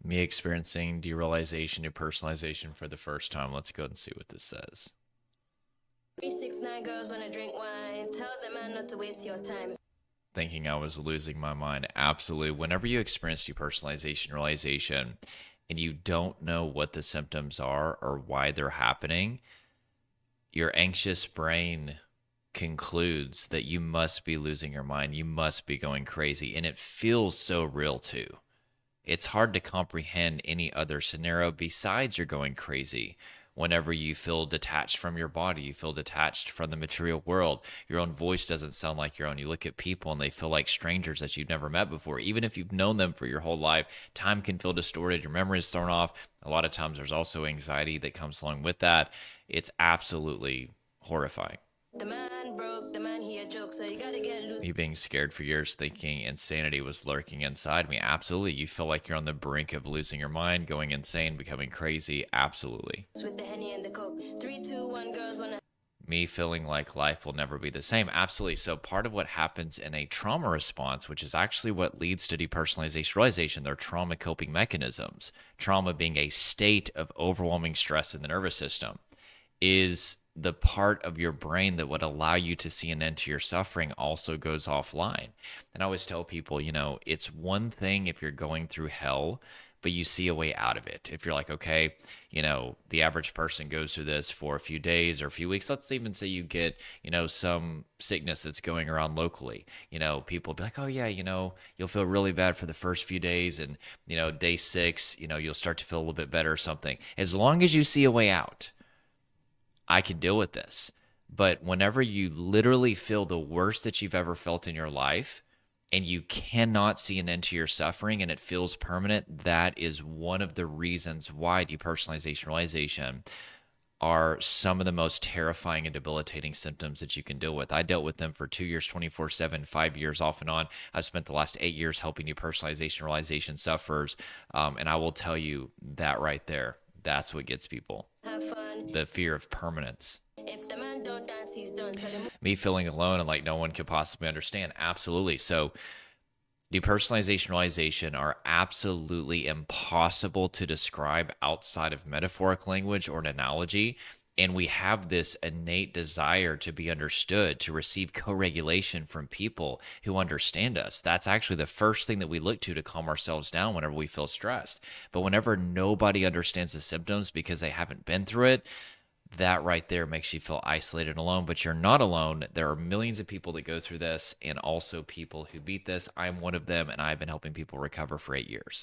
Me experiencing derealization, depersonalization for the first time. Let's go and see what this says. 369 girls wanna drink wine. Tell the man not to waste your time. Thinking I was losing my mind. Absolutely. Whenever you experience depersonalization, realization, and you don't know what the symptoms are or why they're happening, your anxious brain concludes that you must be losing your mind. You must be going crazy. And it feels so real too. It's hard to comprehend any other scenario besides you're going crazy. Whenever you feel detached from your body, you feel detached from the material world. Your own voice doesn't sound like your own. You look at people and they feel like strangers that you've never met before. Even if you've known them for your whole life, time can feel distorted. Your memory is thrown off. A lot of times there's also anxiety that comes along with that. It's absolutely horrifying. The man broke, the man he a joke, so you gotta get loose Me being scared for years, thinking insanity was lurking inside me. Absolutely. You feel like you're on the brink of losing your mind, going insane, becoming crazy. Absolutely. with the henny and the coke. 3, 2, 1, girls wanna. Me feeling like life will never be the same. Absolutely. So, part of what happens in a trauma response, which is actually what leads to depersonalization realization, they're trauma coping mechanisms. Trauma being a state of overwhelming stress in the nervous system, is the part of your brain that would allow you to see an end to your suffering also goes offline. And I always tell people, it's one thing if you're going through hell, but you see a way out of it. If you're like, okay, the average person goes through this for a few days or a few weeks. Let's even say you get, some sickness that's going around locally. People be like, oh yeah, you'll feel really bad for the first few days, and day 6, you'll start to feel a little bit better or something. As long as you see a way out, I can deal with this. But whenever you literally feel the worst that you've ever felt in your life and you cannot see an end to your suffering and it feels permanent, that is one of the reasons why depersonalization realization are some of the most terrifying and debilitating symptoms that you can deal with. I dealt with them for 2 years, 24/7, 5 years off and on. I spent the last 8 years helping depersonalization realization sufferers. And I will tell you that right there, that's what gets people, Have fun. the fear of permanence. If the man don't dance, he's done. Tell him. Me feeling alone and like no one could possibly understand. Absolutely. So, depersonalization realization are absolutely impossible to describe outside of metaphoric language or an analogy. And we have this innate desire to be understood, to receive co regulation from people who understand us. That's actually the first thing that we look to calm ourselves down whenever we feel stressed. But whenever nobody understands the symptoms because they haven't been through it, that right there makes you feel isolated and alone, but you're not alone. There are millions of people that go through this and also people who beat this. I'm one of them, and I've been helping people recover for 8 years.